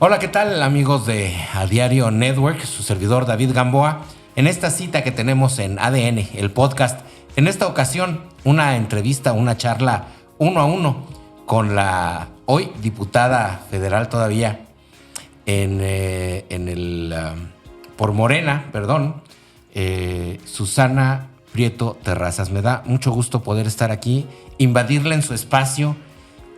Hola, ¿qué tal, amigos de A Diario Network? Su servidor David Gamboa. En esta cita que tenemos en ADN, el podcast, en esta ocasión una entrevista, una charla 1-1 con la hoy diputada federal todavía por Morena, Susana Prieto Terrazas. Me da mucho gusto poder estar aquí, invadirla en su espacio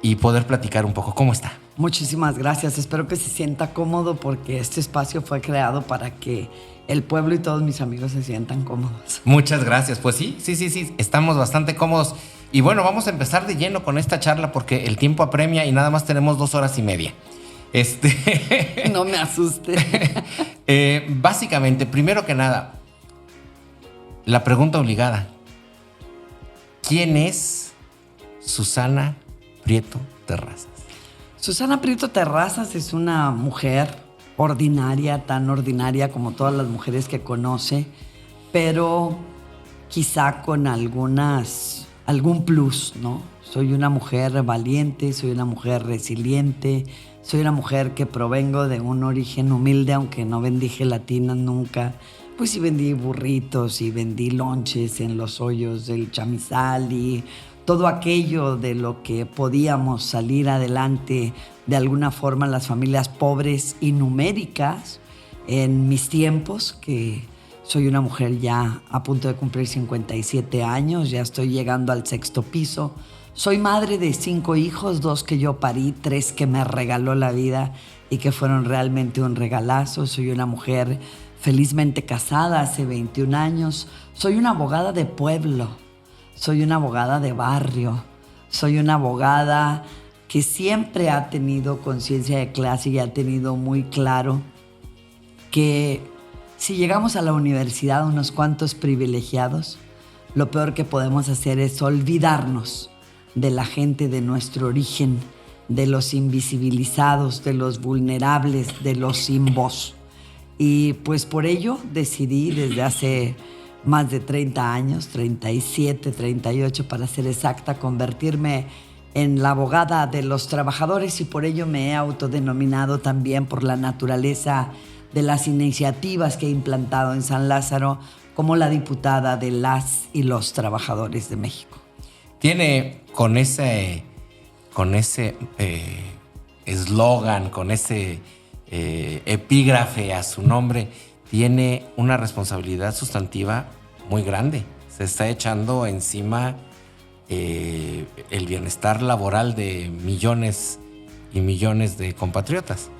y poder platicar un poco. ¿Cómo está? Muchísimas gracias. Espero que se sienta cómodo porque este espacio fue creado para que el pueblo y todos mis amigos se sientan cómodos. Muchas gracias. Pues sí, estamos bastante cómodos. Y bueno, vamos a empezar de lleno con esta charla porque el tiempo apremia y nada más tenemos 2 horas y media. No me asuste. Básicamente, primero que nada, la pregunta obligada. ¿Quién es Susana Prieto Terrazas? Susana Prieto Terrazas es una mujer ordinaria, tan ordinaria como todas las mujeres que conoce, pero quizá con algún plus, ¿no? Soy una mujer valiente, soy una mujer resiliente, soy una mujer que provengo de un origen humilde, aunque no vendí gelatinas nunca. Pues sí vendí burritos y vendí lonches en los hoyos del chamizal y todo aquello de lo que podíamos salir adelante de alguna forma las familias pobres y numéricas en mis tiempos, que soy una mujer ya a punto de cumplir 57 años, ya estoy llegando al 6º piso. Soy madre de 5 hijos, 2 que yo parí, 3 que me regaló la vida y que fueron realmente un regalazo. Soy una mujer felizmente casada hace 21 años. Soy una abogada de pueblo, soy una abogada de barrio, soy una abogada que siempre ha tenido conciencia de clase y ha tenido muy claro que si llegamos a la universidad unos cuantos privilegiados, lo peor que podemos hacer es olvidarnos de la gente de nuestro origen, de los invisibilizados, de los vulnerables, de los sin voz. Y pues por ello decidí desde hace más de 30 años, 37, 38 para ser exacta, convertirme en la abogada de los trabajadores, y por ello me he autodenominado también, por la naturaleza de las iniciativas que he implantado en San Lázaro, como la diputada de las y los trabajadores de México. Tiene con ese eslogan, con ese epígrafe a su nombre, tiene una responsabilidad sustantiva muy grande. Se está echando encima el bienestar laboral de millones y millones de compatriotas.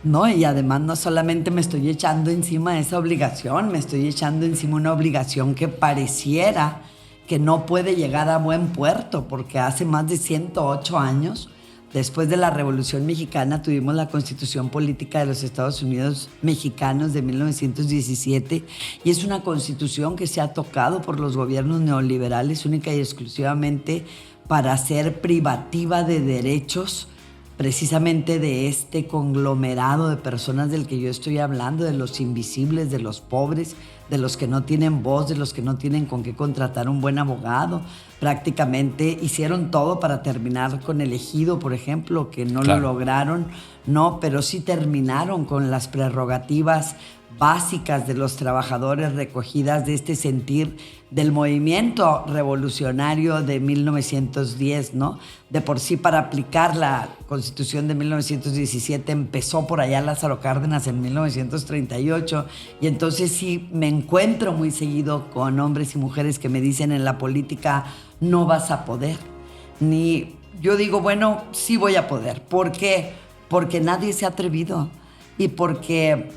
No, y además no solamente me estoy echando encima esa obligación, me estoy echando encima una obligación que pareciera que no puede llegar a buen puerto, porque hace más de 108 años, después de la Revolución Mexicana, tuvimos la Constitución Política de los Estados Unidos Mexicanos de 1917, y es una constitución que se ha tocado por los gobiernos neoliberales única y exclusivamente para ser privativa de derechos, precisamente de este conglomerado de personas del que yo estoy hablando, de los invisibles, de los pobres, de los que no tienen voz, de los que no tienen con qué contratar un buen abogado. Prácticamente hicieron todo para terminar con el ejido, por ejemplo, que no lo lograron, no, pero sí terminaron con las prerrogativas básicas de los trabajadores recogidas de este sentir del movimiento revolucionario de 1910, ¿no? De por sí, para aplicar la Constitución de 1917 empezó por allá Lázaro Cárdenas en 1938, y entonces sí me encuentro muy seguido con hombres y mujeres que me dicen: en la política no vas a poder. Ni yo digo, bueno, sí voy a poder. ¿Por qué? Porque nadie se ha atrevido, y porque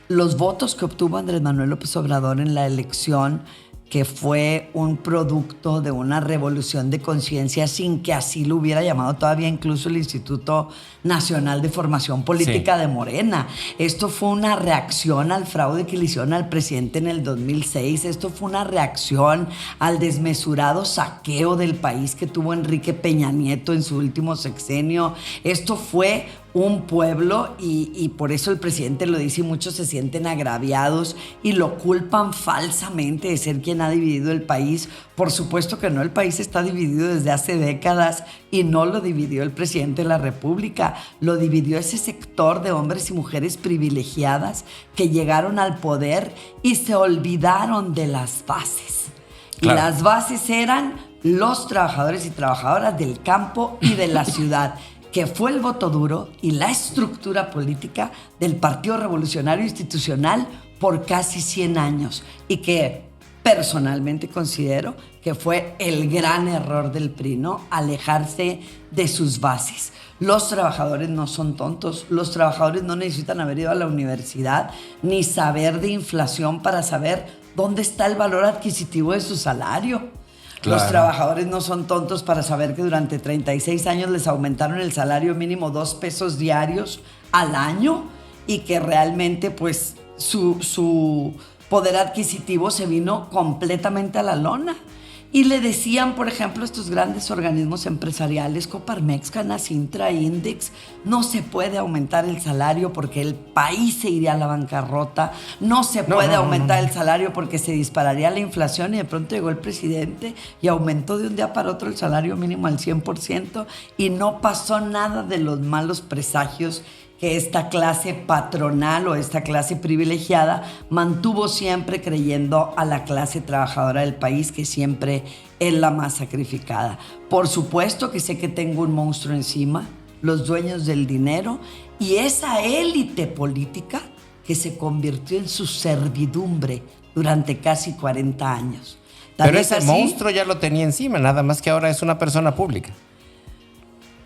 los votos que obtuvo Andrés Manuel López Obrador en la elección, que fue un producto de una revolución de conciencia, sin que así lo hubiera llamado todavía incluso el Instituto Nacional de Formación Política de Morena. Esto fue una reacción al fraude que le hicieron al presidente en el 2006. Esto fue una reacción al desmesurado saqueo del país que tuvo Enrique Peña Nieto en su último sexenio. Esto fue un pueblo y por eso el presidente lo dice y muchos se sienten agraviados y lo culpan falsamente de ser quien ha dividido el país. Por supuesto que no, el país está dividido desde hace décadas y no lo dividió el presidente de la República, lo dividió ese sector de hombres y mujeres privilegiadas que llegaron al poder y se olvidaron de las bases. Claro. Y las bases eran los trabajadores y trabajadoras del campo y de la ciudad, que fue el voto duro y la estructura política del Partido Revolucionario Institucional por casi 100 años y que personalmente considero que fue el gran error del PRI, ¿no? Alejarse de sus bases. Los trabajadores no son tontos, los trabajadores no necesitan haber ido a la universidad ni saber de inflación para saber dónde está el valor adquisitivo de su salario. Claro. Los trabajadores no son tontos para saber que durante 36 años les aumentaron el salario mínimo 2 pesos diarios al año y que realmente pues su poder adquisitivo se vino completamente a la lona. Y le decían, por ejemplo, estos grandes organismos empresariales, Coparmex, Canacintra, Index, no se puede aumentar el salario porque el país se iría a la bancarrota, no se puede aumentar el salario porque se dispararía la inflación, y de pronto llegó el presidente y aumentó de un día para otro el salario mínimo al 100% y no pasó nada de los malos presagios que esta clase patronal o esta clase privilegiada mantuvo siempre, creyendo a la clase trabajadora del país, que siempre es la más sacrificada. Por supuesto que sé que tengo un monstruo encima, los dueños del dinero y esa élite política que se convirtió en su servidumbre durante casi 40 años. Pero ese monstruo ya lo tenía encima, nada más que ahora es una persona pública.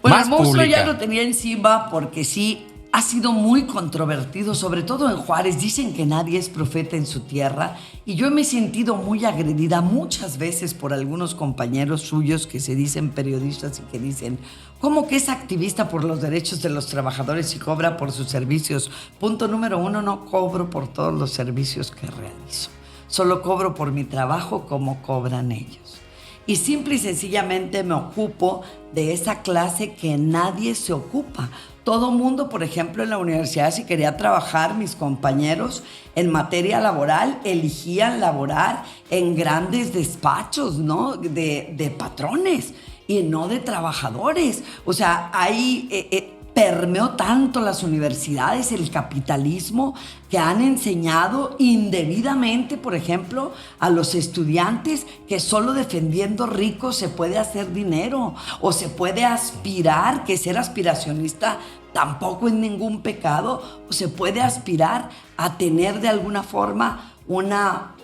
Bueno, el monstruo ya lo tenía encima porque sí ha sido muy controvertido, sobre todo en Juárez. Dicen que nadie es profeta en su tierra y yo me he sentido muy agredida muchas veces por algunos compañeros suyos que se dicen periodistas y que dicen, ¿cómo que es activista por los derechos de los trabajadores y cobra por sus servicios? Punto número 1, no cobro por todos los servicios que realizo. Solo cobro por mi trabajo como cobran ellos. Y simple y sencillamente me ocupo de esa clase que nadie se ocupa. Todo mundo, por ejemplo, en la universidad, si quería trabajar, mis compañeros en materia laboral eligían laborar en grandes despachos, ¿no? De patrones y no de trabajadores. O sea, ahí permeó tanto las universidades, el capitalismo, que han enseñado indebidamente, por ejemplo, a los estudiantes que solo defendiendo ricos se puede hacer dinero o se puede aspirar, que ser aspiracionista tampoco es ningún pecado, o se puede aspirar a tener de alguna forma una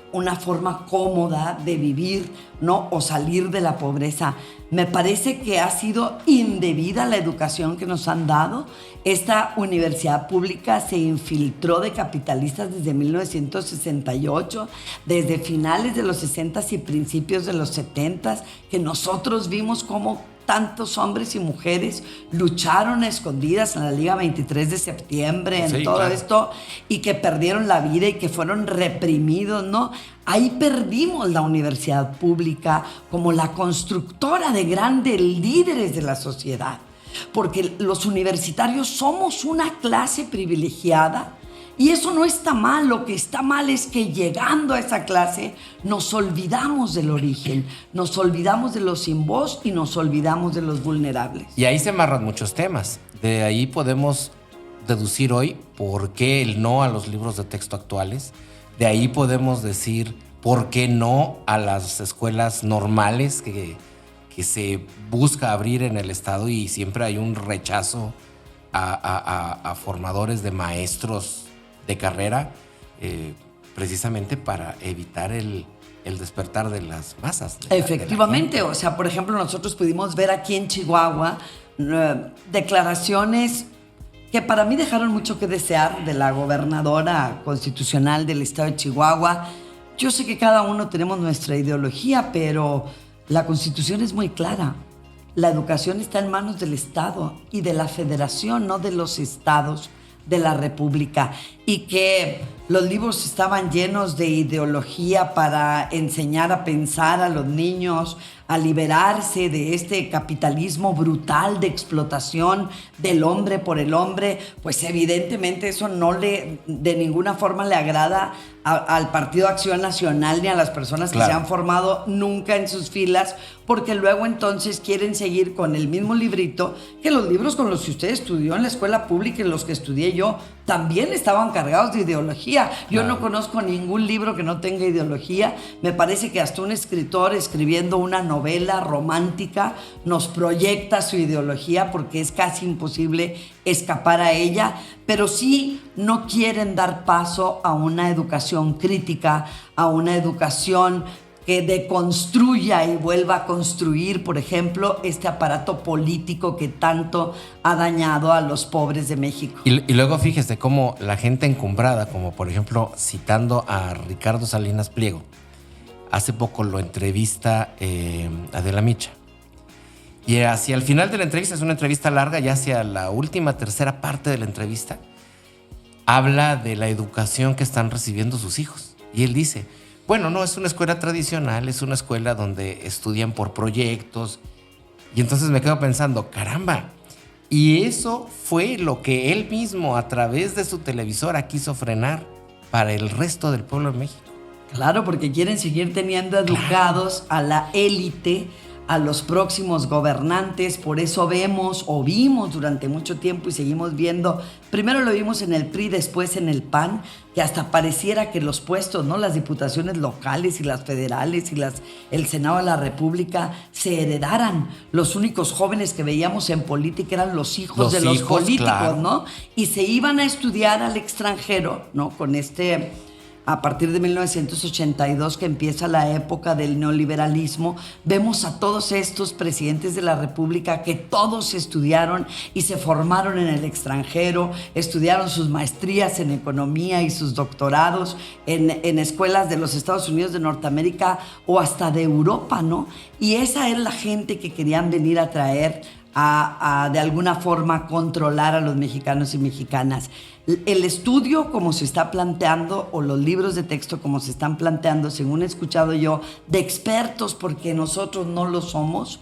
forma cómoda de vivir, ¿no? O salir de la pobreza. Me parece que ha sido indebida la educación que nos han dado. Esta universidad pública se infiltró de capitalistas desde 1968, desde finales de los 60s y principios de los 70s, que nosotros vimos cómo tantos hombres y mujeres lucharon a escondidas en la Liga 23 de septiembre, en todo esto, y que perdieron la vida y que fueron reprimidos, ¿no? Ahí perdimos la universidad pública como la constructora de grandes líderes de la sociedad, porque los universitarios somos una clase privilegiada. Y eso no está mal, lo que está mal es que llegando a esa clase nos olvidamos del origen, nos olvidamos de los sin voz y nos olvidamos de los vulnerables. Y ahí se amarran muchos temas. De ahí podemos deducir hoy por qué el no a los libros de texto actuales. De ahí podemos decir por qué no a las escuelas normales que se busca abrir en el Estado y siempre hay un rechazo a formadores de maestros de carrera, precisamente para evitar el despertar de las masas. Efectivamente, o sea, por ejemplo, nosotros pudimos ver aquí en Chihuahua declaraciones que para mí dejaron mucho que desear de la gobernadora constitucional del estado de Chihuahua. Yo sé que cada uno tenemos nuestra ideología, pero la Constitución es muy clara. La educación está en manos del Estado y de la Federación, no de los estados de la República, y que Los libros estaban llenos de ideología para enseñar a pensar a los niños, a liberarse de este capitalismo brutal de explotación del hombre por el hombre. Pues evidentemente eso de ninguna forma le agrada al Partido Acción Nacional ni a las personas que se han formado nunca en sus filas, porque luego entonces quieren seguir con el mismo librito, que los libros con los que usted estudió en la escuela pública y los que estudié yo también estaban cargados de ideología. Yo no conozco ningún libro que no tenga ideología. Me parece que hasta un escritor escribiendo una novela romántica nos proyecta su ideología, porque es casi imposible escapar a ella, pero sí no quieren dar paso a una educación crítica, a una educación que deconstruya y vuelva a construir, por ejemplo, este aparato político que tanto ha dañado a los pobres de México. Y luego fíjese cómo la gente encumbrada, como por ejemplo citando a Ricardo Salinas Pliego, hace poco lo entrevista Adela Micha. Y hacia el final de la entrevista, es una entrevista larga, ya hacia la última tercera parte de la entrevista, habla de la educación que están recibiendo sus hijos. Y él dice, bueno, no es una escuela tradicional, es una escuela donde estudian por proyectos. Y entonces me quedo pensando, caramba, y eso fue lo que él mismo a través de su televisora quiso frenar para el resto del pueblo de México. Claro, porque quieren seguir teniendo educados a la élite, a los próximos gobernantes. Por eso vimos durante mucho tiempo y seguimos viendo, primero lo vimos en el PRI, después en el PAN, que hasta pareciera que los puestos, ¿no?, las diputaciones locales y las federales y el Senado de la República se heredaran. Los únicos jóvenes que veíamos en política eran los hijos de los políticos, claro, ¿no? Y se iban a estudiar al extranjero, ¿no? A partir de 1982, que empieza la época del neoliberalismo, vemos a todos estos presidentes de la República que todos estudiaron y se formaron en el extranjero, estudiaron sus maestrías en economía y sus doctorados en escuelas de los Estados Unidos de Norteamérica o hasta de Europa, ¿no? Y esa es la gente que querían venir a traer a de alguna forma controlar a los mexicanos y mexicanas. El estudio como se está planteando, o los libros de texto como se están planteando, según he escuchado yo, de expertos, porque nosotros no lo somos,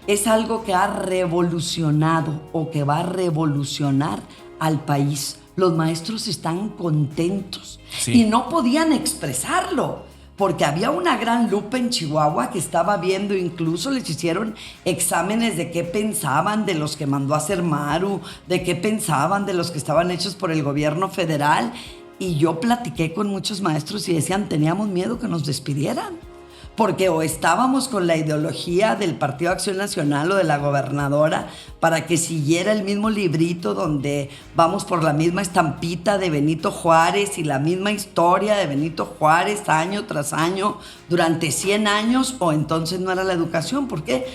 es algo que ha revolucionado o que va a revolucionar al país. Los maestros están contentos y no podían expresarlo, porque había una gran lupa en Chihuahua que estaba viendo, incluso les hicieron exámenes de qué pensaban de los que mandó a hacer Maru, de qué pensaban de los que estaban hechos por el gobierno federal. Y yo platiqué con muchos maestros y decían, teníamos miedo que nos despidieran, porque o estábamos con la ideología del Partido Acción Nacional o de la gobernadora para que siguiera el mismo librito donde vamos por la misma estampita de Benito Juárez y la misma historia de Benito Juárez año tras año durante 100 años, o entonces no era la educación. Porque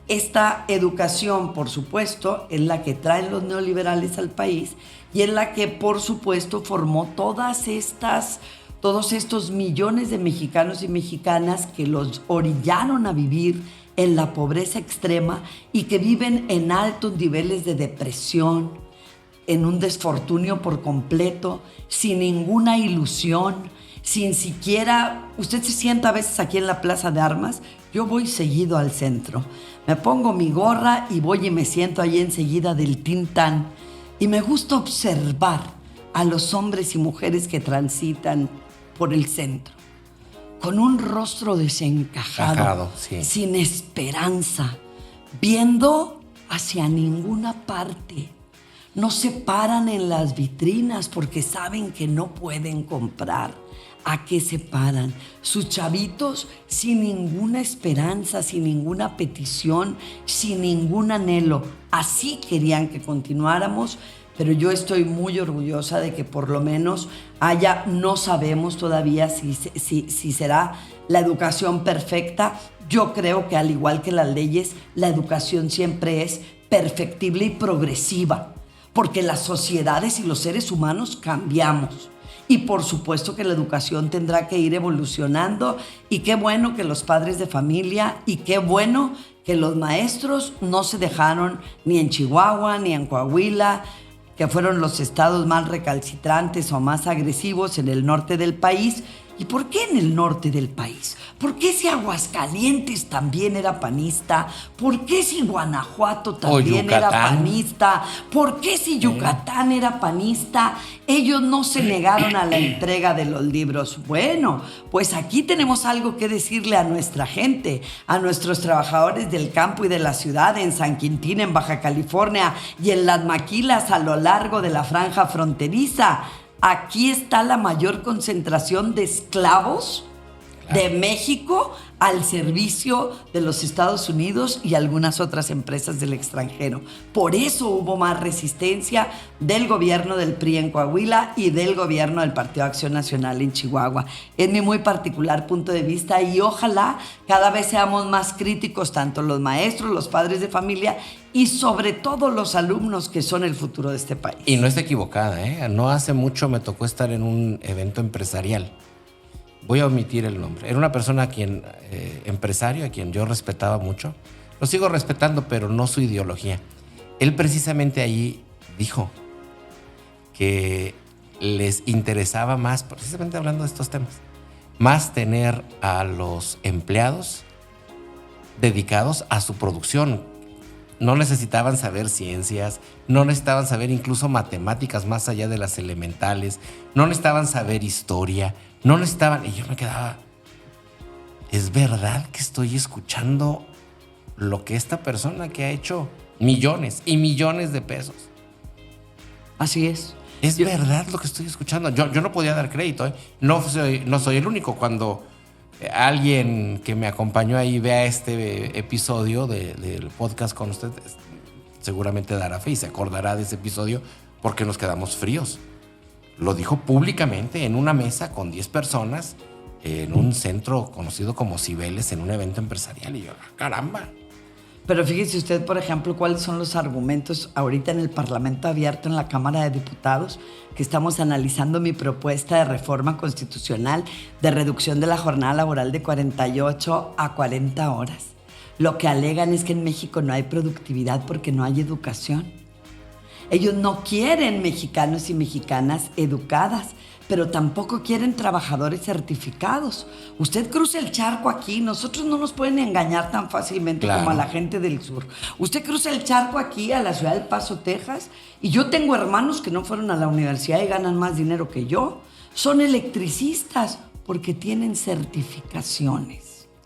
esta educación, por supuesto, es la que traen los neoliberales al país y es la que, por supuesto, formó todos estos millones de mexicanos y mexicanas que los orillaron a vivir en la pobreza extrema y que viven en altos niveles de depresión, en un desfortunio por completo, sin ninguna ilusión, sin siquiera... Usted se sienta a veces aquí en la Plaza de Armas, yo voy seguido al centro, me pongo mi gorra y voy y me siento ahí enseguida del Tintán, y me gusta observar a los hombres y mujeres que transitan por el centro, con un rostro desencajado, sin esperanza, viendo hacia ninguna parte. No se paran en las vitrinas porque saben que no pueden comprar. ¿A qué se paran? Sus chavitos sin ninguna esperanza, sin ninguna petición, sin ningún anhelo. Así querían que continuáramos. Pero yo estoy muy orgullosa de que por lo menos no sabemos todavía si será la educación perfecta. Yo creo que al igual que las leyes, la educación siempre es perfectible y progresiva, porque las sociedades y los seres humanos cambiamos. Y por supuesto que la educación tendrá que ir evolucionando, y qué bueno que los padres de familia y qué bueno que los maestros no se dejaron ni en Chihuahua ni en Coahuila que fueron los estados más recalcitrantes o más agresivos en el norte del país. ¿Y por qué en el norte del país? ¿Por qué si Aguascalientes también era panista? ¿Por qué si Guanajuato también era panista? ¿Por qué si Yucatán era panista? Ellos no se negaron a la entrega de los libros. Bueno, pues aquí tenemos algo que decirle a nuestra gente, a nuestros trabajadores del campo y de la ciudad, en San Quintín, en Baja California y en las maquilas a lo largo de la franja fronteriza. Aquí está la mayor concentración de esclavos de México al servicio de los Estados Unidos y algunas otras empresas del extranjero. Por eso hubo más resistencia del gobierno del PRI en Coahuila y del gobierno del Partido Acción Nacional en Chihuahua. Es mi muy particular punto de vista y ojalá cada vez seamos más críticos, tanto los maestros, los padres de familia y sobre todo los alumnos que son el futuro de este país. Y no está equivocada, ¿eh? No hace mucho me tocó estar en un evento empresarial. Voy a omitir el nombre. Era una persona empresario a quien yo respetaba mucho. Lo sigo respetando, pero no su ideología. Él precisamente ahí dijo que les interesaba más, precisamente hablando de estos temas, más tener a los empleados dedicados a su producción. No necesitaban saber ciencias, no necesitaban saber incluso matemáticas más allá de las elementales, no necesitaban saber historia, no necesitaban... Y yo me quedaba, ¿es verdad que estoy escuchando lo que esta persona que ha hecho millones y millones de pesos? Así es. Es verdad lo que estoy escuchando. Yo no podía dar crédito, ¿eh? No soy el único. Cuando alguien que me acompañó ahí vea este episodio del podcast con usted, seguramente dará fe y se acordará de ese episodio porque nos quedamos fríos. Lo dijo públicamente en una mesa con 10 personas en un centro conocido como Cibeles, en un evento empresarial. Y yo, caramba. Pero fíjese usted, por ejemplo, cuáles son los argumentos ahorita en el Parlamento Abierto, en la Cámara de Diputados, que estamos analizando mi propuesta de reforma constitucional de reducción de la jornada laboral de 48 a 40 horas. Lo que alegan es que en México no hay productividad porque no hay educación. Ellos no quieren mexicanos y mexicanas educadas, pero tampoco quieren trabajadores certificados. Usted cruza el charco aquí, nosotros no nos pueden engañar tan fácilmente como a la gente del sur. Usted cruza el charco aquí a la ciudad del Paso, Texas, y yo tengo hermanos que no fueron a la universidad y ganan más dinero que yo. Son electricistas porque tienen certificaciones.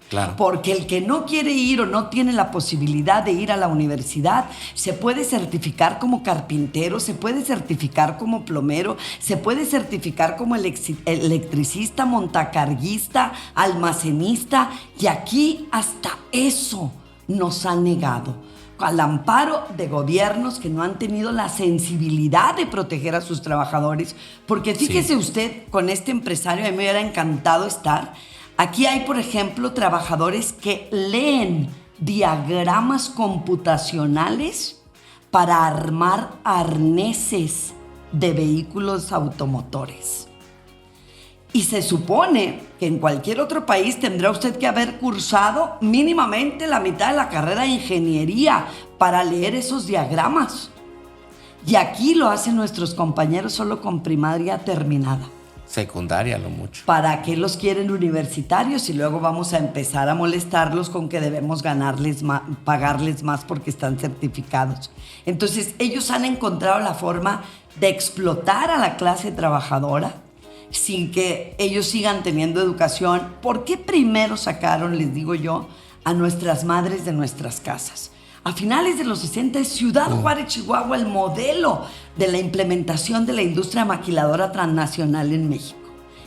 Claro. Porque el que no quiere ir o no tiene la posibilidad de ir a la universidad se puede certificar como carpintero, se puede certificar como plomero, se puede certificar como electricista, montacarguista, almacenista, y aquí hasta eso nos han negado, al amparo de gobiernos que no han tenido la sensibilidad de proteger a sus trabajadores. Porque fíjese usted, con este empresario, a mí me hubiera encantado estar. Aquí hay, por ejemplo, trabajadores que leen diagramas computacionales para armar arneses de vehículos automotores. Y se supone que en cualquier otro país tendrá usted que haber cursado mínimamente la mitad de la carrera de ingeniería para leer esos diagramas. Y aquí lo hacen nuestros compañeros solo con primaria terminada. Secundaria, lo mucho. ¿Para qué los quieren universitarios? Y luego vamos a empezar a molestarlos con que debemos pagarles más porque están certificados. Entonces, ellos han encontrado la forma de explotar a la clase trabajadora sin que ellos sigan teniendo educación. ¿Por qué primero sacaron, les digo yo, a nuestras madres de nuestras casas? A finales de los 60 es Ciudad Juárez, Chihuahua, el modelo de la implementación de la industria maquiladora transnacional en México.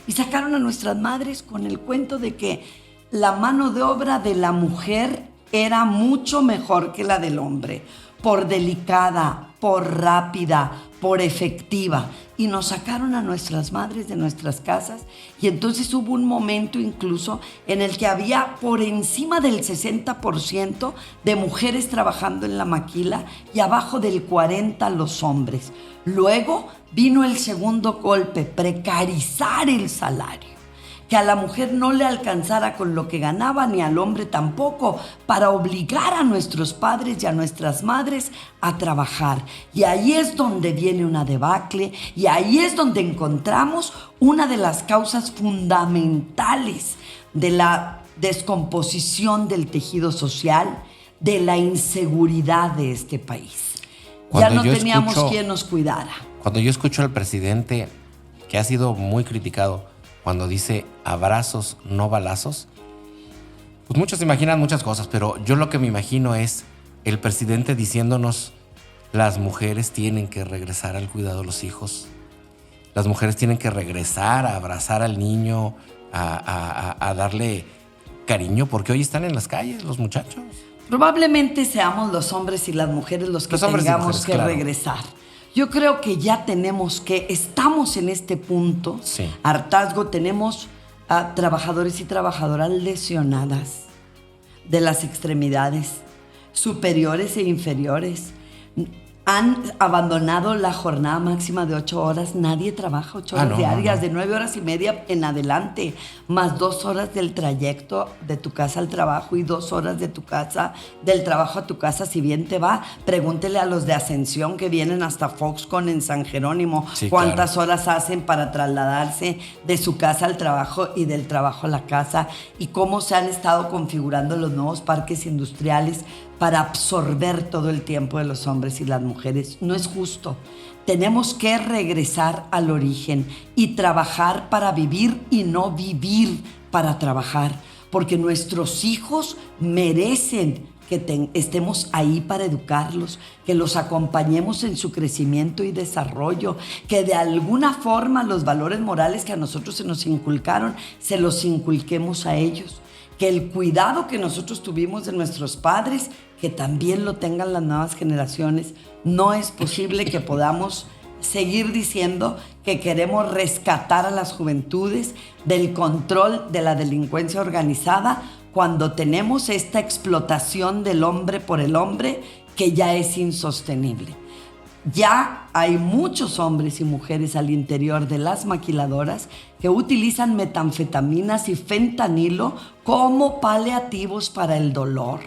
Y sacaron a nuestras madres con el cuento de que la mano de obra de la mujer era mucho mejor que la del hombre, por delicada, por rápida, por efectiva. Y nos sacaron a nuestras madres de nuestras casas, y entonces hubo un momento incluso en el que había por encima del 60% de mujeres trabajando en la maquila y abajo del 40% los hombres. Luego vino el segundo golpe, precarizar el salario. que a la mujer no le alcanzara con lo que ganaba, ni al hombre tampoco, para obligar a nuestros padres y a nuestras madres a trabajar. Y ahí es donde viene una debacle, y ahí es donde encontramos una de las causas fundamentales de la descomposición del tejido social, de la inseguridad de este país. Ya no teníamos quien nos cuidara. Cuando yo escucho al presidente, que ha sido muy criticado, cuando dice abrazos, no balazos, pues muchos se imaginan muchas cosas, pero yo lo que me imagino es el presidente diciéndonos: las mujeres tienen que regresar al cuidado de los hijos, las mujeres tienen que regresar a abrazar al niño, a darle cariño, porque hoy están en las calles los muchachos. Probablemente seamos los hombres y las mujeres los que tengamos que regresar. Yo creo que ya estamos en este punto, sí. Hartazgo, tenemos a trabajadores y trabajadoras lesionadas de las extremidades superiores e inferiores. Han abandonado la jornada máxima de 8 horas. Nadie trabaja 8 horas diarias, de 9 horas y media en adelante, más 2 horas del trayecto de tu casa al trabajo y 2 horas de tu casa, del trabajo a tu casa, si bien te va. Pregúntele a los de Ascensión que vienen hasta Foxconn en San Jerónimo, sí, cuántas horas hacen para trasladarse de su casa al trabajo y del trabajo a la casa, y cómo se han estado configurando los nuevos parques industriales para absorber todo el tiempo de los hombres y las mujeres. No es justo. Tenemos que regresar al origen y trabajar para vivir y no vivir para trabajar, porque nuestros hijos merecen que estemos ahí para educarlos, que los acompañemos en su crecimiento y desarrollo, que de alguna forma los valores morales que a nosotros se nos inculcaron, se los inculquemos a ellos. Que el cuidado que nosotros tuvimos de nuestros padres, que también lo tengan las nuevas generaciones. No es posible que podamos seguir diciendo que queremos rescatar a las juventudes del control de la delincuencia organizada cuando tenemos esta explotación del hombre por el hombre que ya es insostenible. Ya hay muchos hombres y mujeres al interior de las maquiladoras que utilizan metanfetaminas y fentanilo como paliativos para el dolor,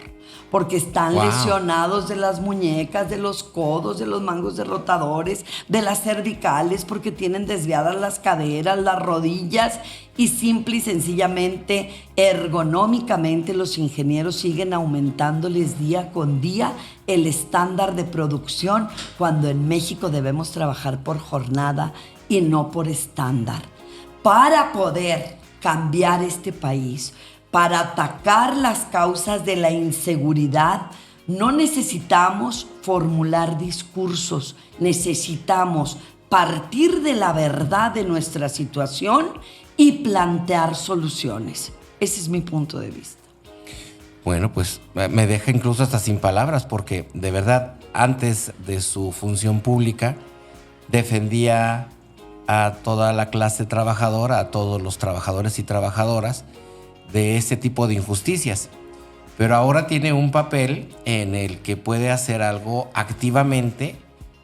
porque están lesionados de las muñecas, de los codos, de los mangos derrotadores, de las cervicales, porque tienen desviadas las caderas, las rodillas, y simple y sencillamente, ergonómicamente, los ingenieros siguen aumentándoles día con día el estándar de producción, cuando en México debemos trabajar por jornada y no por estándar. Para poder cambiar este país, para atacar las causas de la inseguridad, no necesitamos formular discursos, necesitamos partir de la verdad de nuestra situación y plantear soluciones. Ese es mi punto de vista. Bueno, pues me deja incluso hasta sin palabras, porque de verdad, antes de su función pública, defendía a toda la clase trabajadora, a todos los trabajadores y trabajadoras, de ese tipo de injusticias. Pero ahora tiene un papel en el que puede hacer algo activamente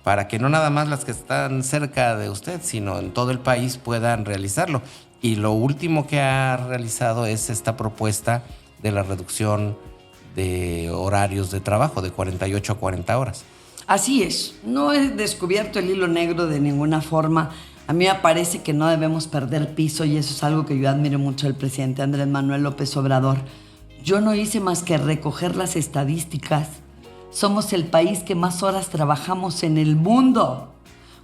para que no nada más las que están cerca de usted, sino en todo el país puedan realizarlo. Y lo último que ha realizado es esta propuesta de la reducción de horarios de trabajo de 48 a 40 horas. Así es. No he descubierto el hilo negro de ninguna forma. A mí me parece que no debemos perder piso, y eso es algo que yo admiro mucho del presidente Andrés Manuel López Obrador. Yo no hice más que recoger las estadísticas. Somos el país que más horas trabajamos en el mundo.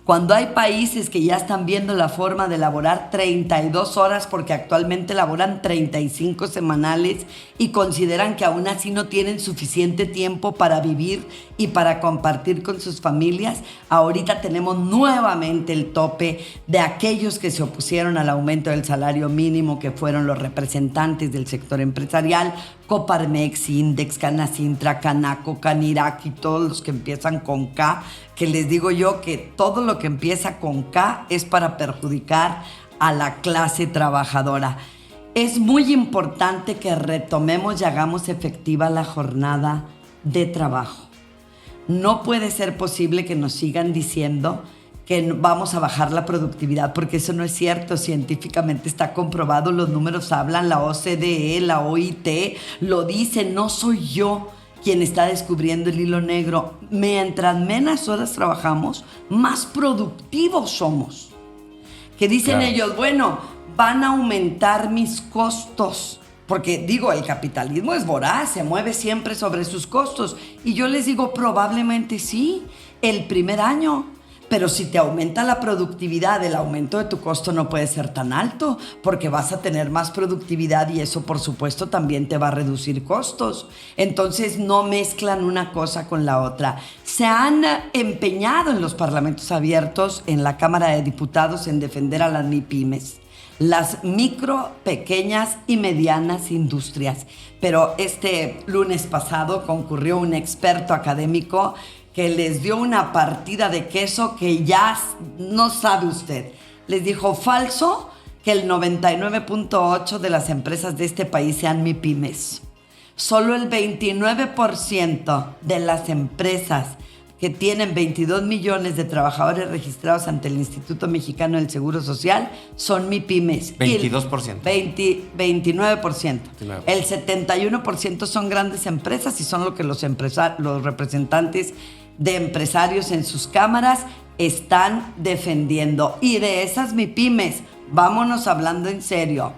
Cuando hay países que ya están viendo la forma de laborar 32 horas, porque actualmente laboran 35 semanales, y consideran que aún así no tienen suficiente tiempo para vivir y para compartir con sus familias, ahorita tenemos nuevamente el tope de aquellos que se opusieron al aumento del salario mínimo, que fueron los representantes del sector empresarial, Coparmex, Index, Canacintra, Canaco, Canirac y todos los que empiezan con K, que les digo yo que todo lo que empieza con K es para perjudicar a la clase trabajadora. Es muy importante que retomemos y hagamos efectiva la jornada de trabajo. No puede ser posible que nos sigan diciendo que vamos a bajar la productividad, porque eso no es cierto. Científicamente está comprobado, los números hablan, la OCDE, la OIT lo dicen, no soy yo quien está descubriendo el hilo negro. Mientras menos horas trabajamos, más productivos somos. Que dicen ellos, bueno, van a aumentar mis costos. Porque digo, el capitalismo es voraz, se mueve siempre sobre sus costos. Y yo les digo, probablemente sí, el primer año. Pero si te aumenta la productividad, el aumento de tu costo no puede ser tan alto, porque vas a tener más productividad y eso, por supuesto, también te va a reducir costos. Entonces, no mezclan una cosa con la otra. Se han empeñado en los parlamentos abiertos, en la Cámara de Diputados, en defender a las MIPYMES, las micro, pequeñas y medianas industrias. Pero este lunes pasado concurrió un experto académico que les dio una partida de queso que ya no sabe usted. Les dijo, falso que el 99.8% de las empresas de este país sean MIPYMES. Solo el 29% de las empresas que tienen 22 millones de trabajadores registrados ante el Instituto Mexicano del Seguro Social son MIPYMES. 22%. 29%. El 71% son grandes empresas y son lo que los representantes de empresarios en sus cámaras están defendiendo. Y de esas MIPYMES, vámonos hablando en serio,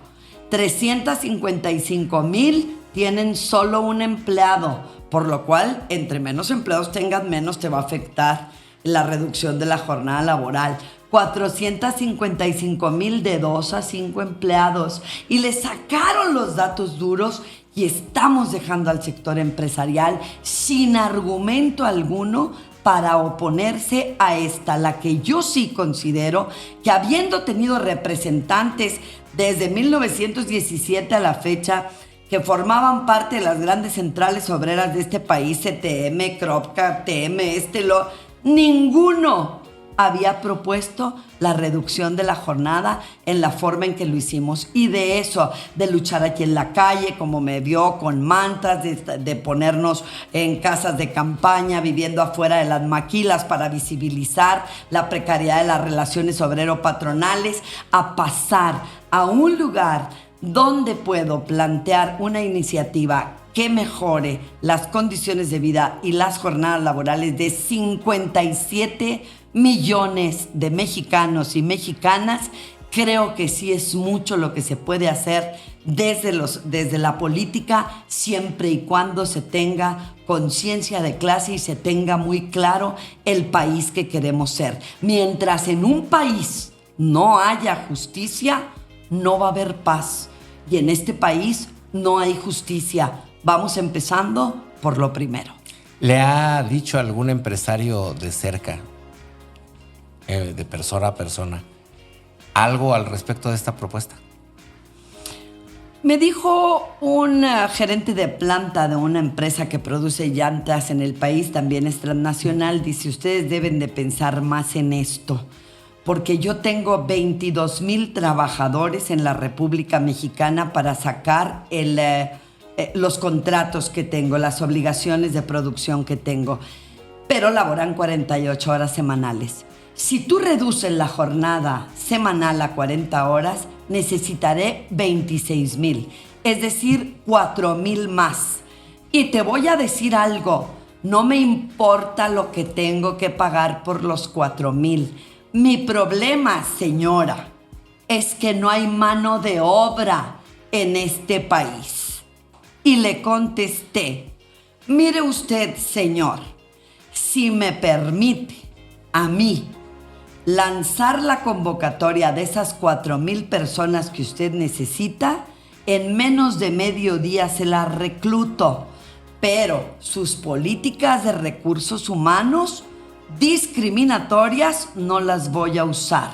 355,000 tienen solo un empleado, por lo cual, entre menos empleados tengas, menos te va a afectar la reducción de la jornada laboral. 455,000 de 2 a 5 empleados. Y le sacaron los datos duros y estamos dejando al sector empresarial sin argumento alguno para oponerse a esta, la que yo sí considero que, habiendo tenido representantes desde 1917 a la fecha, que formaban parte de las grandes centrales obreras de este país, CTM, Cropca, TM, ninguno había propuesto la reducción de la jornada en la forma en que lo hicimos. Y de eso, de luchar aquí en la calle, como me vio, con mantas, de ponernos en casas de campaña, viviendo afuera de las maquilas para visibilizar la precariedad de las relaciones obrero-patronales, a pasar a un lugar donde puedo plantear una iniciativa que mejore las condiciones de vida y las jornadas laborales de 57 millones de mexicanos y mexicanas. Creo que sí es mucho lo que se puede hacer desde la política, siempre y cuando se tenga conciencia de clase y se tenga muy claro el país que queremos ser. Mientras en un país no haya justicia, no va a haber paz. Y en este país no hay justicia. Vamos empezando por lo primero. ¿Le ha dicho algún empresario de cerca, de persona a persona, algo al respecto de esta propuesta? Me dijo un gerente de planta de una empresa que produce llantas en el país, también es transnacional, dice, ustedes deben de pensar más en esto, porque yo tengo 22,000 trabajadores en la República Mexicana para sacar los contratos que tengo, las obligaciones de producción que tengo, pero laboran 48 horas semanales. Si tú reduces la jornada semanal a 40 horas, necesitaré 26,000, es decir, 4,000 más. Y te voy a decir algo, no me importa lo que tengo que pagar por los 4,000. Mi problema, señora, es que no hay mano de obra en este país. Y le contesté, mire usted, señor, si me permite a mí lanzar la convocatoria de esas 4,000 personas que usted necesita, en menos de medio día se las recluto. Pero sus políticas de recursos humanos discriminatorias no las voy a usar.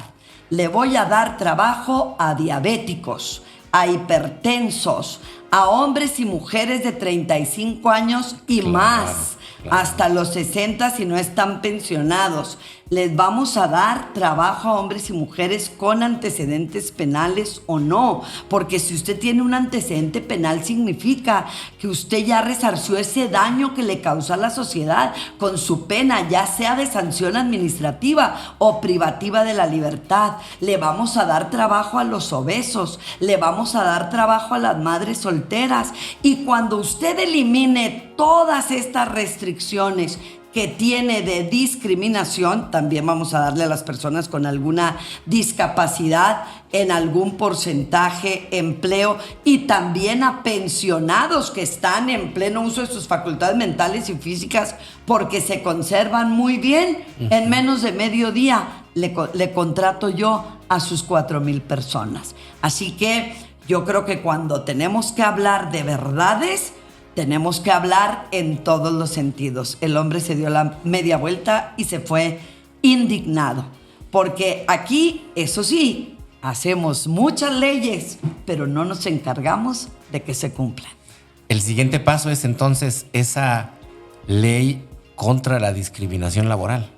Le voy a dar trabajo a diabéticos, a hipertensos, a hombres y mujeres de 35 años y más, hasta los 60 si no están pensionados. Les vamos a dar trabajo a hombres y mujeres con antecedentes penales o no, porque si usted tiene un antecedente penal significa que usted ya resarció ese daño que le causó a la sociedad con su pena, ya sea de sanción administrativa o privativa de la libertad. Le vamos a dar trabajo a los obesos, le vamos a dar trabajo a las madres solteras, y cuando usted elimine todas estas restricciones que tiene de discriminación, también vamos a darle a las personas con alguna discapacidad en algún porcentaje empleo, y también a pensionados que están en pleno uso de sus facultades mentales y físicas porque se conservan muy bien. En menos de medio día le contrato yo a sus 4,000 personas. Así que yo creo que cuando tenemos que hablar de verdades, tenemos que hablar en todos los sentidos. El hombre se dio la media vuelta y se fue indignado. Porque aquí, eso sí, hacemos muchas leyes, pero no nos encargamos de que se cumplan. El siguiente paso es entonces esa ley contra la discriminación laboral.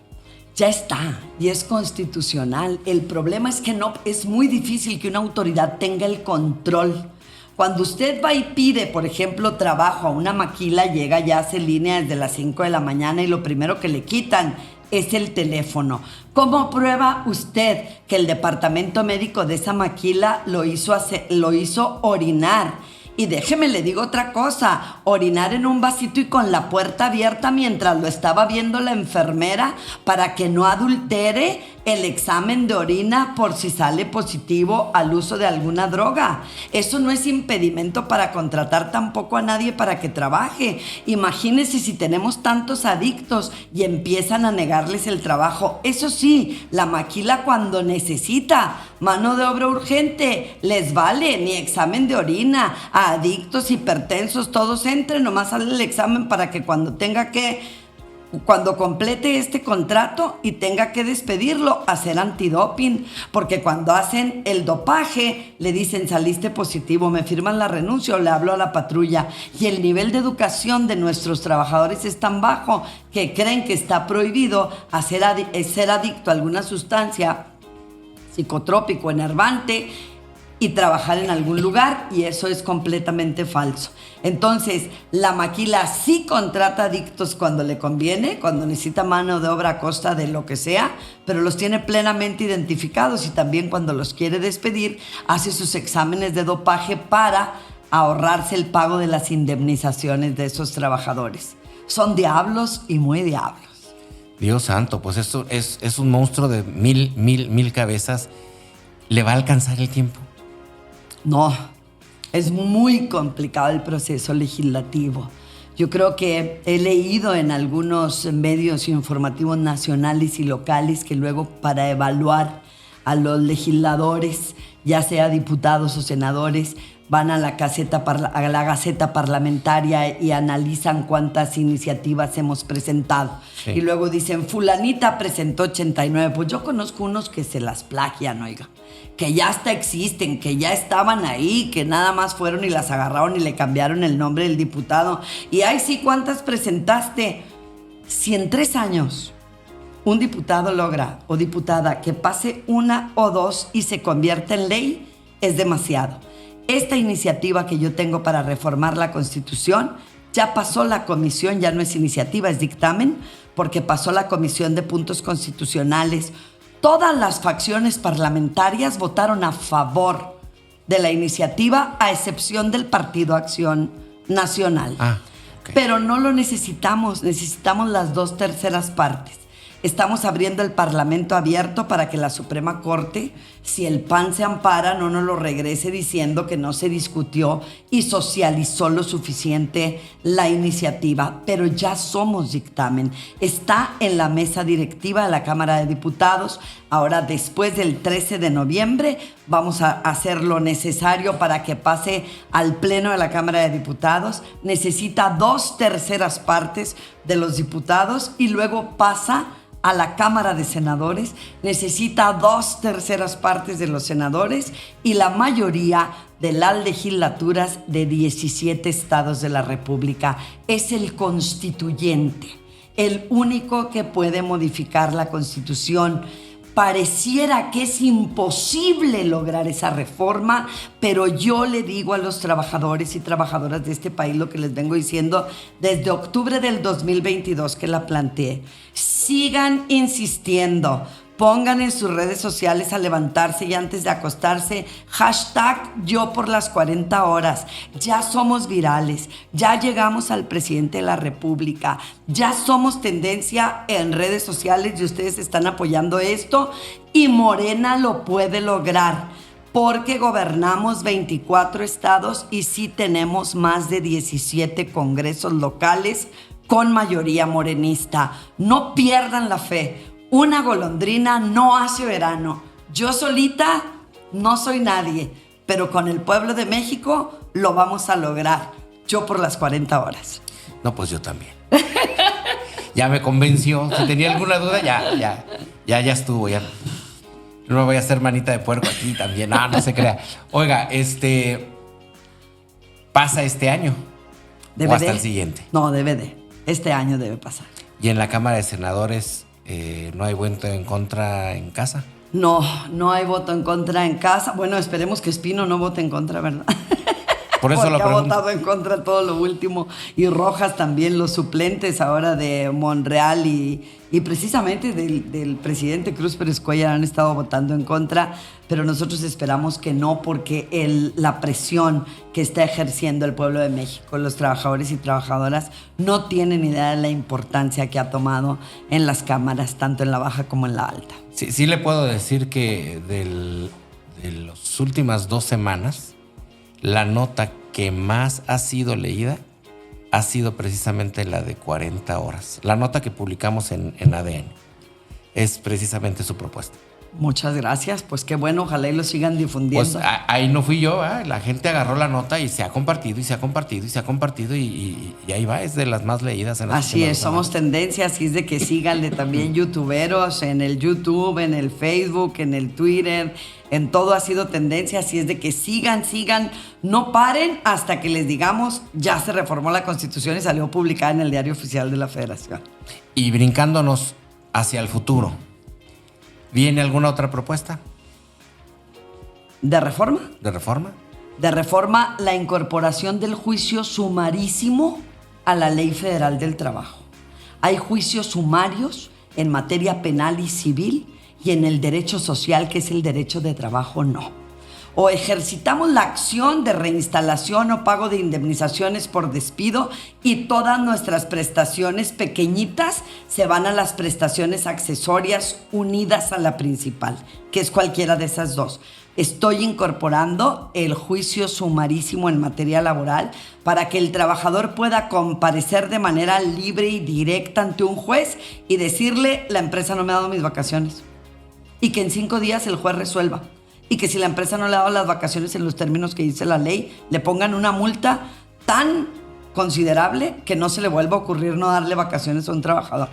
Ya está, y es constitucional. El problema es que no, es muy difícil que una autoridad tenga el control. Cuando usted va y pide, por ejemplo, trabajo a una maquila, llega, ya hace línea desde las 5 de la mañana y lo primero que le quitan es el teléfono. ¿Cómo prueba usted que el departamento médico de esa maquila lo hizo orinar? Y déjeme le digo otra cosa, orinar en un vasito y con la puerta abierta mientras lo estaba viendo la enfermera para que no adultere el examen de orina por si sale positivo al uso de alguna droga. Eso no es impedimento para contratar tampoco a nadie para que trabaje. Imagínese si tenemos tantos adictos y empiezan a negarles el trabajo. Eso sí, la maquila cuando necesita mano de obra urgente, les vale, ni examen de orina. A adictos, hipertensos, todos entren, nomás sale el examen para que cuando complete este contrato y tenga que despedirlo, hacer antidoping, porque cuando hacen el dopaje le dicen saliste positivo, me firman la renuncia o le hablo a la patrulla. Y el nivel de educación de nuestros trabajadores es tan bajo que creen que está prohibido ser adicto a alguna sustancia psicotrópico, enervante, y trabajar en algún lugar, y eso es completamente falso. Entonces, la maquila sí contrata adictos cuando le conviene, cuando necesita mano de obra a costa de lo que sea, pero los tiene plenamente identificados, y también cuando los quiere despedir, hace sus exámenes de dopaje para ahorrarse el pago de las indemnizaciones de esos trabajadores. Son diablos y muy diablos. Dios santo, pues esto es un monstruo de mil cabezas. ¿Le va a alcanzar el tiempo? No, es muy complicado el proceso legislativo. Yo creo que he leído en algunos medios informativos nacionales y locales que luego para evaluar a los legisladores, ya sea diputados o senadores, van a la Gaceta Parlamentaria y analizan cuántas iniciativas hemos presentado. Sí. Y luego dicen, fulanita presentó 89. Pues yo conozco unos que se las plagian, oiga, que ya hasta existen, que ya estaban ahí, que nada más fueron y las agarraron y le cambiaron el nombre del diputado. Y ay, sí, ¿cuántas presentaste? Si en 3 años un diputado logra o diputada que pase 1 o 2 y se convierta en ley, es demasiado. Esta iniciativa que yo tengo para reformar la Constitución ya pasó la comisión, ya no es iniciativa, es dictamen, porque pasó la Comisión de Puntos Constitucionales. Todas las facciones parlamentarias votaron a favor de la iniciativa, a excepción del Partido Acción Nacional. Okay. Pero no lo necesitamos las 2/3 partes. Estamos abriendo el Parlamento abierto para que la Suprema Corte, si el PAN se ampara, no nos lo regrese diciendo que no se discutió y socializó lo suficiente la iniciativa. Pero ya somos dictamen. Está en la mesa directiva de la Cámara de Diputados. Ahora, después del 13 de noviembre, vamos a hacer lo necesario para que pase al Pleno de la Cámara de Diputados. Necesita 2/3 partes de los diputados y luego pasa a la Cámara de Senadores, necesita 2/3 partes de los senadores y la mayoría de las legislaturas de 17 estados de la República. Es el constituyente. el único que puede modificar la Constitución. Pareciera que es imposible lograr esa reforma, pero yo le digo a los trabajadores y trabajadoras de este país lo que les vengo diciendo desde octubre del 2022 que la planteé. Sigan insistiendo. Pongan en sus redes sociales a levantarse y antes de acostarse, #yo por las 40 horas. Ya somos virales, ya llegamos al presidente de la República, ya somos tendencia en redes sociales y ustedes están apoyando esto y Morena lo puede lograr porque gobernamos 24 estados y sí tenemos más de 17 congresos locales con mayoría morenista. No pierdan la fe. Una golondrina no hace verano. Yo solita no soy nadie, pero con el pueblo de México lo vamos a lograr. Yo por las 40 horas. No, pues yo también. Ya me convenció. Si tenía alguna duda, ya estuvo. Ya. No me voy a hacer manita de puerco aquí también. No se crea. Oiga, pasa este año. ¿DVD? ¿O hasta el siguiente? No, DVD. Este año debe pasar. Y en la Cámara de Senadores... ¿no hay voto en contra en casa? No hay voto en contra en casa. Bueno, esperemos que Espino no vote en contra, ¿verdad? Por eso porque lo pregunto. Ha votado en contra todo lo último. Y Rojas también, los suplentes ahora de Monreal y precisamente del presidente Cruz Pérez Cuellar han estado votando en contra, pero nosotros esperamos que no, porque la presión que está ejerciendo el pueblo de México, los trabajadores y trabajadoras, no tienen idea de la importancia que ha tomado en las cámaras, tanto en la baja como en la alta. Sí le puedo decir que de las últimas 2 semanas, la nota que más ha sido leída ha sido precisamente la de 40 horas. La nota que publicamos en ADN es precisamente su propuesta. Muchas gracias, pues qué bueno, ojalá y lo sigan difundiendo. Pues ahí no fui yo, la gente agarró la nota y se ha compartido y se ha compartido y se ha compartido y ahí va, es de las más leídas en las Así es, somos tendencia, así es de que síganle también youtuberos en el YouTube, en el Facebook, en el Twitter, en todo ha sido tendencia, así es de que sigan, no paren hasta que les digamos ya se reformó la Constitución y salió publicada en el Diario Oficial de la Federación. Y brincándonos hacia el futuro, ¿viene alguna otra propuesta? ¿De reforma? ¿De reforma? De reforma, la incorporación del juicio sumarísimo a la Ley Federal del Trabajo. Hay juicios sumarios en materia penal y civil y en el derecho social, que es el derecho de trabajo, no. O ejercitamos la acción de reinstalación o pago de indemnizaciones por despido y todas nuestras prestaciones pequeñitas se van a las prestaciones accesorias unidas a la principal, que es cualquiera de esas dos. Estoy incorporando el juicio sumarísimo en materia laboral para que el trabajador pueda comparecer de manera libre y directa ante un juez y decirle: la empresa no me ha dado mis vacaciones. Y que en 5 días el juez resuelva. Y que si la empresa no le ha dado las vacaciones en los términos que dice la ley, le pongan una multa tan considerable que no se le vuelva a ocurrir no darle vacaciones a un trabajador.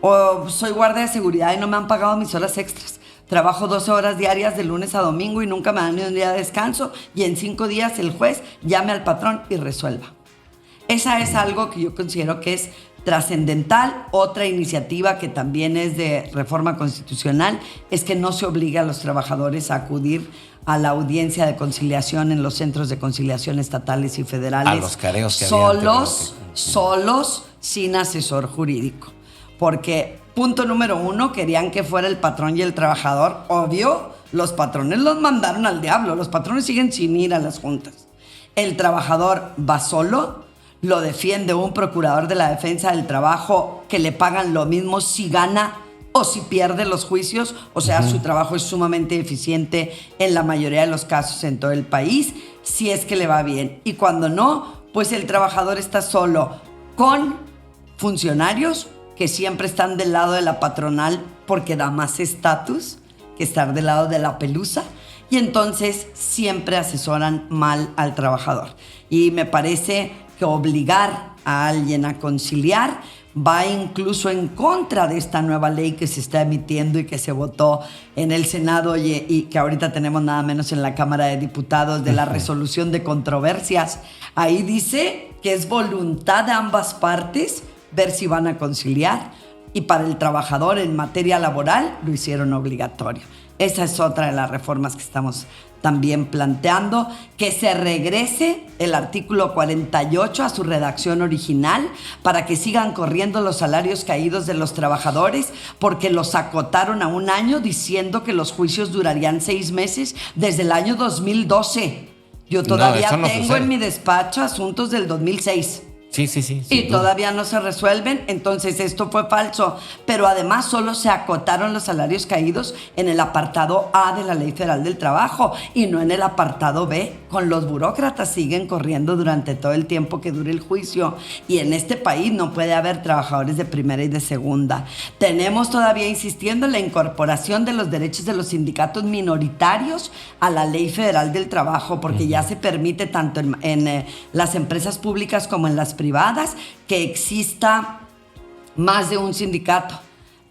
O soy guardia de seguridad y no me han pagado mis horas extras. Trabajo 12 horas diarias de lunes a domingo y nunca me dan ni un día de descanso, y en 5 días el juez llame al patrón y resuelva. Esa es algo que yo considero que es trascendental. Otra iniciativa que también es de reforma constitucional es que no se obligue a los trabajadores a acudir a la audiencia de conciliación en los centros de conciliación estatales y federales. A los careos que había solos, sin asesor jurídico. Porque, punto número 1, querían que fuera el patrón y el trabajador. Obvio, los patrones los mandaron al diablo. Los patrones siguen sin ir a las juntas. El trabajador va solo. Lo defiende un procurador de la defensa del trabajo que le pagan lo mismo si gana o si pierde los juicios. O sea, su trabajo es sumamente eficiente en la mayoría de los casos en todo el país, si es que le va bien. Y cuando no, pues el trabajador está solo con funcionarios que siempre están del lado de la patronal porque da más estatus que estar del lado de la pelusa. Y entonces siempre asesoran mal al trabajador. Y me parece que obligar a alguien a conciliar va incluso en contra de esta nueva ley que se está emitiendo y que se votó en el Senado y que ahorita tenemos nada menos en la Cámara de Diputados, de la resolución de controversias. Ahí dice que es voluntad de ambas partes ver si van a conciliar, y para el trabajador en materia laboral lo hicieron obligatorio. Esa es otra de las reformas que estamos también planteando, que se regrese el artículo 48 a su redacción original para que sigan corriendo los salarios caídos de los trabajadores, porque los acotaron a 1 año diciendo que los juicios durarían 6 meses desde el año 2012. Yo todavía tengo en mi despacho asuntos del 2006. Sí. Y todavía no se resuelven, entonces esto fue falso. Pero además solo se acotaron los salarios caídos en el apartado A de la Ley Federal del Trabajo y no en el apartado B. Con los burócratas siguen corriendo durante todo el tiempo que dure el juicio. Y en este país no puede haber trabajadores de primera y de segunda. Tenemos todavía insistiendo en la incorporación de los derechos de los sindicatos minoritarios a la Ley Federal del Trabajo, porque ya se permite tanto en las empresas públicas como en las privadas que exista más de un sindicato,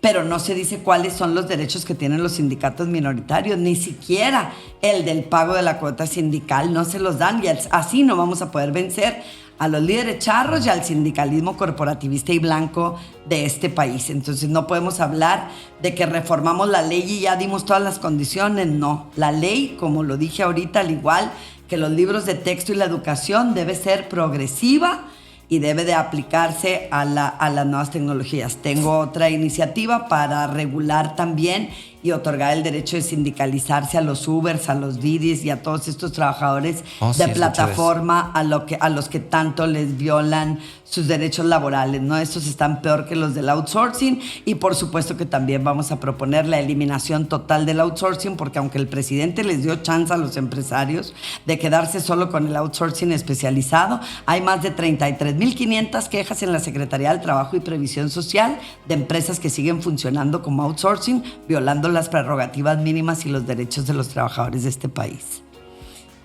pero no se dice cuáles son los derechos que tienen los sindicatos minoritarios, ni siquiera el del pago de la cuota sindical no se los dan, y así no vamos a poder vencer a los líderes charros y al sindicalismo corporativista y blanco de este país. Entonces no podemos hablar de que reformamos la ley y ya dimos todas las condiciones. No, la ley, como lo dije ahorita, al igual que los libros de texto y la educación, debe ser progresiva y debe de aplicarse a las nuevas tecnologías. Tengo otra iniciativa para regular también y otorgar el derecho de sindicalizarse a los Ubers, a los Didis y a todos estos trabajadores de plataforma a los que tanto les violan sus derechos laborales, ¿no? Estos están peor que los del outsourcing, y por supuesto que también vamos a proponer la eliminación total del outsourcing, porque aunque el presidente les dio chance a los empresarios de quedarse solo con el outsourcing especializado, hay más de 33,500 quejas en la Secretaría del Trabajo y Previsión Social de empresas que siguen funcionando como outsourcing, violando las prerrogativas mínimas y los derechos de los trabajadores de este país.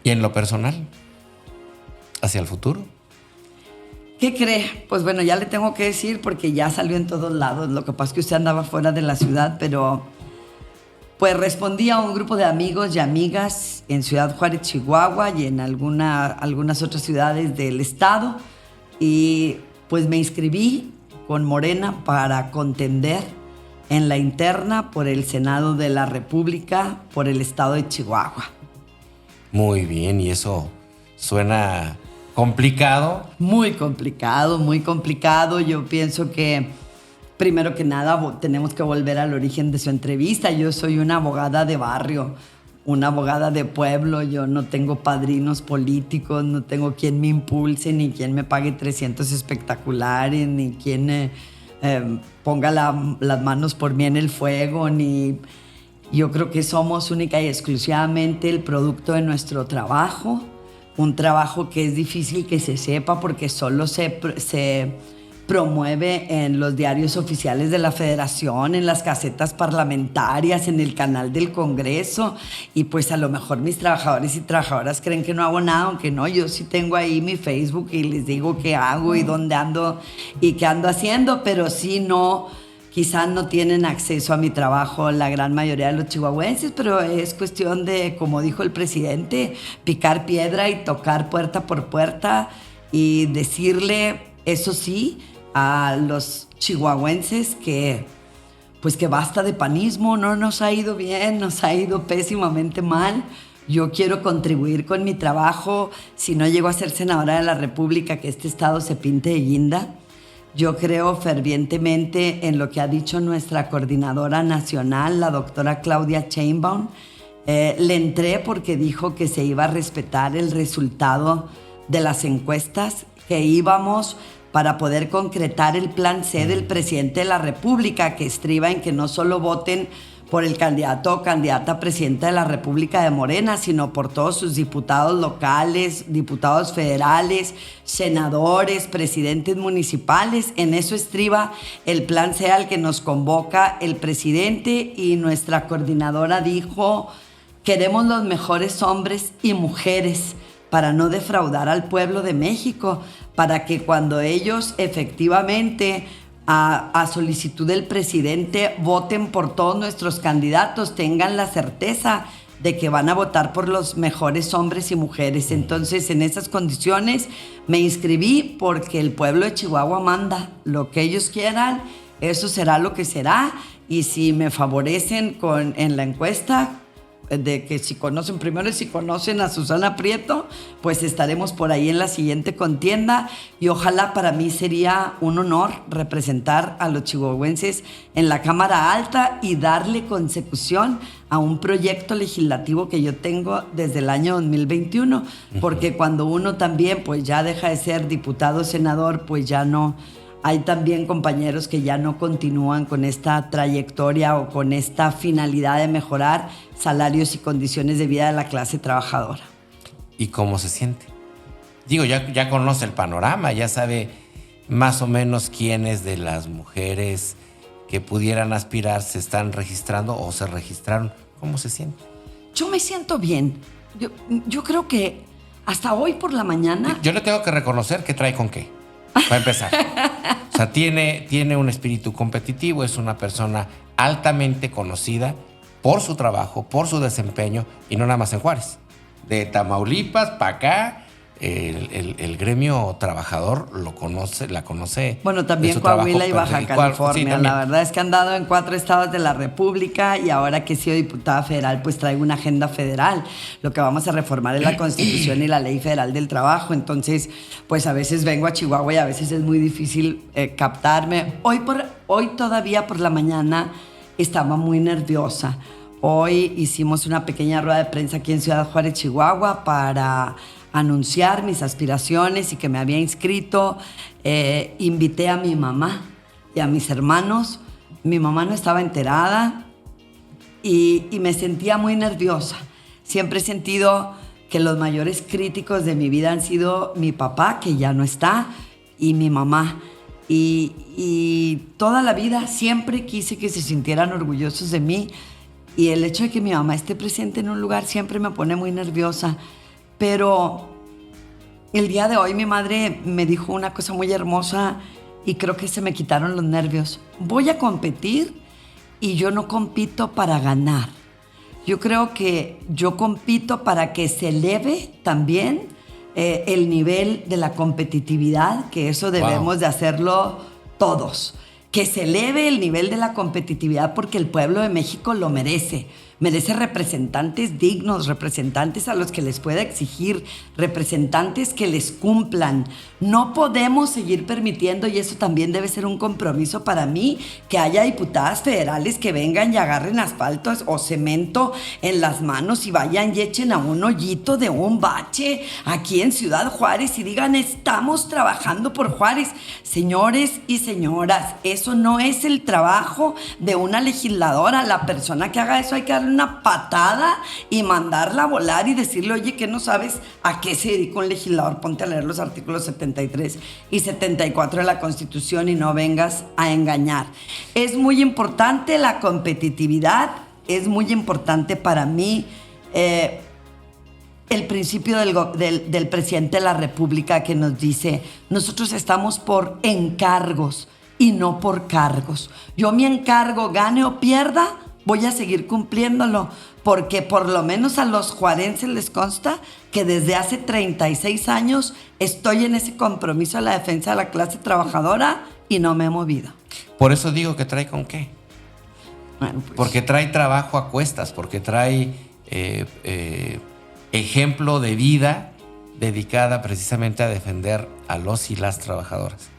¿Y en lo personal? ¿Hacia el futuro? ¿Qué cree? Pues bueno, ya le tengo que decir porque ya salió en todos lados. Lo que pasa es que usted andaba fuera de la ciudad, pero pues respondí a un grupo de amigos y amigas en Ciudad Juárez, Chihuahua, y en algunas otras ciudades del estado, y pues me inscribí con Morena para contender en la interna por el Senado de la República por el estado de Chihuahua. Muy bien, y eso suena complicado. Muy complicado, muy complicado. Yo pienso que, primero que nada, tenemos que volver al origen de su entrevista. Yo soy una abogada de barrio, una abogada de pueblo. Yo no tengo padrinos políticos, no tengo quien me impulse, ni quien me pague 300 espectaculares, ni quien ponga las manos por mí en el fuego, ni... Yo creo que somos única y exclusivamente el producto de nuestro trabajo, un trabajo que es difícil que se sepa porque solo se promueve en los diarios oficiales de la Federación, en las casetas parlamentarias, en el canal del Congreso, y pues a lo mejor mis trabajadores y trabajadoras creen que no hago nada, aunque no, yo sí tengo ahí mi Facebook y les digo qué hago y dónde ando y qué ando haciendo, pero sí no... Quizás no tienen acceso a mi trabajo la gran mayoría de los chihuahuenses, pero es cuestión de, como dijo el presidente, picar piedra y tocar puerta por puerta y decirle, eso sí, a los chihuahuenses que basta de panismo, no nos ha ido bien, nos ha ido pésimamente mal. Yo quiero contribuir con mi trabajo, si no llego a ser senadora de la República, que este estado se pinte de guinda. Yo creo fervientemente en lo que ha dicho nuestra coordinadora nacional, la doctora Claudia Sheinbaum. Le entré porque dijo que se iba a respetar el resultado de las encuestas, que íbamos para poder concretar el plan C del presidente de la República, que estriba en que no solo voten por el candidato o candidata a presidenta de la República de Morena, sino por todos sus diputados locales, diputados federales, senadores, presidentes municipales. En eso estriba el plan C al que nos convoca el presidente, y nuestra coordinadora dijo: queremos los mejores hombres y mujeres para no defraudar al pueblo de México, para que cuando ellos efectivamente a solicitud del presidente voten por todos nuestros candidatos, tengan la certeza de que van a votar por los mejores hombres y mujeres. Entonces, en esas condiciones me inscribí porque el pueblo de Chihuahua manda lo que ellos quieran, eso será lo que será. Y si me favorecen en la encuesta de que si conocen a Susana Prieto, pues estaremos por ahí en la siguiente contienda, y ojalá, para mí sería un honor representar a los chihuahuenses en la Cámara Alta y darle consecución a un proyecto legislativo que yo tengo desde el año 2021, porque cuando uno también pues ya deja de ser diputado o senador, pues ya no. Hay también compañeros que ya no continúan con esta trayectoria o con esta finalidad de mejorar salarios y condiciones de vida de la clase trabajadora. ¿Y cómo se siente? Digo, ya conoce el panorama, ya sabe más o menos quiénes de las mujeres que pudieran aspirar se están registrando o se registraron. ¿Cómo se siente? Yo me siento bien. Yo creo que hasta hoy por la mañana... Yo le tengo que reconocer que trae con qué. Para empezar. O sea, tiene un espíritu competitivo, es una persona altamente conocida por su trabajo, por su desempeño, y no nada más en Juárez. De Tamaulipas para acá, el gremio trabajador la conoce. Bueno, también Coahuila y Baja California. Sí, la verdad es que han dado en 4 estados de la República, y ahora que he sido diputada federal, pues traigo una agenda federal. Lo que vamos a reformar es la Constitución y la Ley Federal del Trabajo. Entonces, pues a veces vengo a Chihuahua y a veces es muy difícil captarme. Hoy todavía por la mañana estaba muy nerviosa. Hoy hicimos una pequeña rueda de prensa aquí en Ciudad Juárez, Chihuahua, para anunciar mis aspiraciones y que me había inscrito. Invité a mi mamá y a mis hermanos. Mi mamá no estaba enterada y me sentía muy nerviosa. Siempre he sentido que los mayores críticos de mi vida han sido mi papá, que ya no está, y mi mamá. Y toda la vida siempre quise que se sintieran orgullosos de mí, y el hecho de que mi mamá esté presente en un lugar siempre me pone muy nerviosa. Pero el día de hoy mi madre me dijo una cosa muy hermosa y creo que se me quitaron los nervios. Voy a competir y yo no compito para ganar. Yo creo que yo compito para que se eleve también el nivel de la competitividad, que eso debemos de hacerlo todos. Que se eleve el nivel de la competitividad porque el pueblo de México lo merece. Merece representantes dignos, representantes a los que les pueda exigir, representantes que les cumplan. No podemos seguir permitiendo, y eso también debe ser un compromiso para mí, que haya diputadas federales que vengan y agarren asfalto o cemento en las manos y vayan y echen a un hoyito de un bache aquí en Ciudad Juárez y digan: estamos trabajando por Juárez. Señores y señoras, eso no es el trabajo de una legisladora. La persona que haga eso hay que darle una patada y mandarla a volar y decirle: oye, ¿qué no sabes a qué se dedica un legislador? Ponte a leer los artículos 73 y 74 de la Constitución y no vengas a engañar. Es muy importante la competitividad, es muy importante para mí el principio del presidente de la República, que nos dice: nosotros estamos por encargos y no por cargos. Yo mi encargo, gane o pierda, voy a seguir cumpliéndolo, porque por lo menos a los juarenses les consta que desde hace 36 años estoy en ese compromiso de la defensa de la clase trabajadora y no me he movido. Por eso digo que trae con qué. Bueno, pues, porque trae trabajo a cuestas, porque trae ejemplo de vida dedicada precisamente a defender a los y las trabajadoras.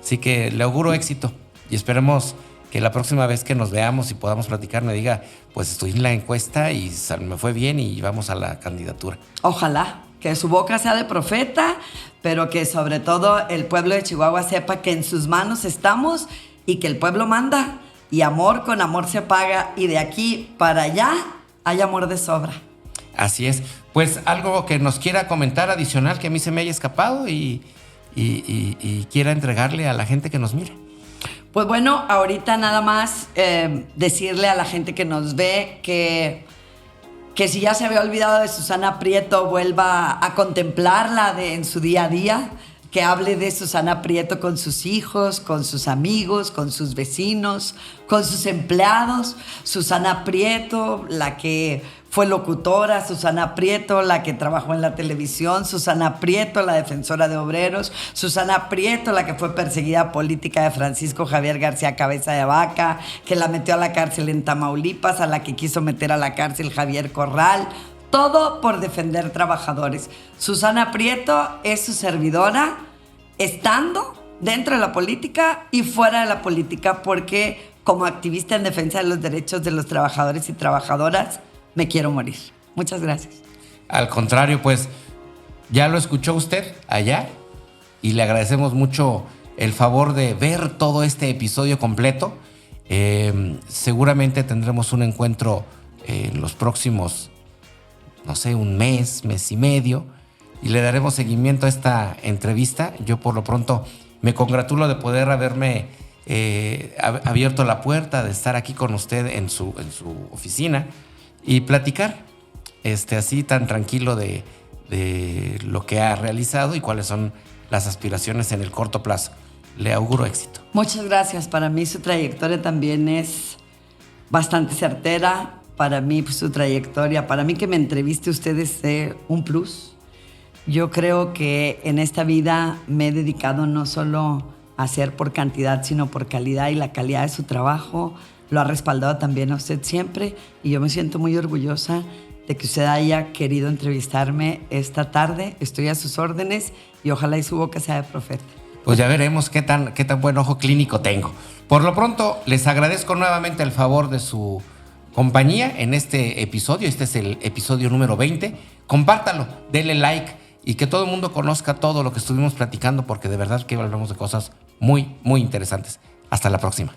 Así que le auguro éxito y esperemos que la próxima vez que nos veamos y podamos platicar me diga: pues estoy en la encuesta y me fue bien y vamos a la candidatura. Ojalá que su boca sea de profeta, pero que sobre todo el pueblo de Chihuahua sepa que en sus manos estamos y que el pueblo manda, y amor con amor se paga, y de aquí para allá hay amor de sobra. Así es. Pues algo que nos quiera comentar adicional que a mí se me haya escapado y quiera entregarle a la gente que nos mira. Pues bueno, ahorita nada más decirle a la gente que nos ve que si ya se había olvidado de Susana Prieto, vuelva a contemplarla en su día a día, que hable de Susana Prieto con sus hijos, con sus amigos, con sus vecinos, con sus empleados. Susana Prieto, la que fue locutora, Susana Prieto, la que trabajó en la televisión, Susana Prieto, la defensora de obreros, Susana Prieto, la que fue perseguida política de Francisco Javier García Cabeza de Vaca, que la metió a la cárcel en Tamaulipas, a la que quiso meter a la cárcel Javier Corral, todo por defender trabajadores. Susana Prieto es su servidora, estando dentro de la política y fuera de la política, porque como activista en defensa de los derechos de los trabajadores y trabajadoras, me quiero morir. Muchas gracias. Al contrario, pues ya lo escuchó usted allá y le agradecemos mucho el favor de ver todo este episodio completo. Seguramente tendremos un encuentro en los próximos, no sé, un mes y medio, y le daremos seguimiento a esta entrevista. Yo por lo pronto me congratulo de poder haberme abierto la puerta, de estar aquí con usted en su oficina y platicar así tan tranquilo de lo que ha realizado y cuáles son las aspiraciones en el corto plazo. Le auguro éxito. Muchas gracias. Para mí su trayectoria también es bastante certera. Para mí su trayectoria, para mí que me entreviste usted es un plus. Yo creo que en esta vida me he dedicado no solo a hacer por cantidad, sino por calidad, y la calidad de su trabajo lo ha respaldado también a usted siempre, y yo me siento muy orgullosa de que usted haya querido entrevistarme esta tarde. Estoy a sus órdenes y ojalá y su boca sea de profeta. Pues ya veremos qué tan buen ojo clínico tengo. Por lo pronto, les agradezco nuevamente el favor de su compañía en este episodio. Este es el episodio número 20. Compártalo, denle like y que todo el mundo conozca todo lo que estuvimos platicando, porque de verdad que hablamos de cosas muy, muy interesantes. Hasta la próxima.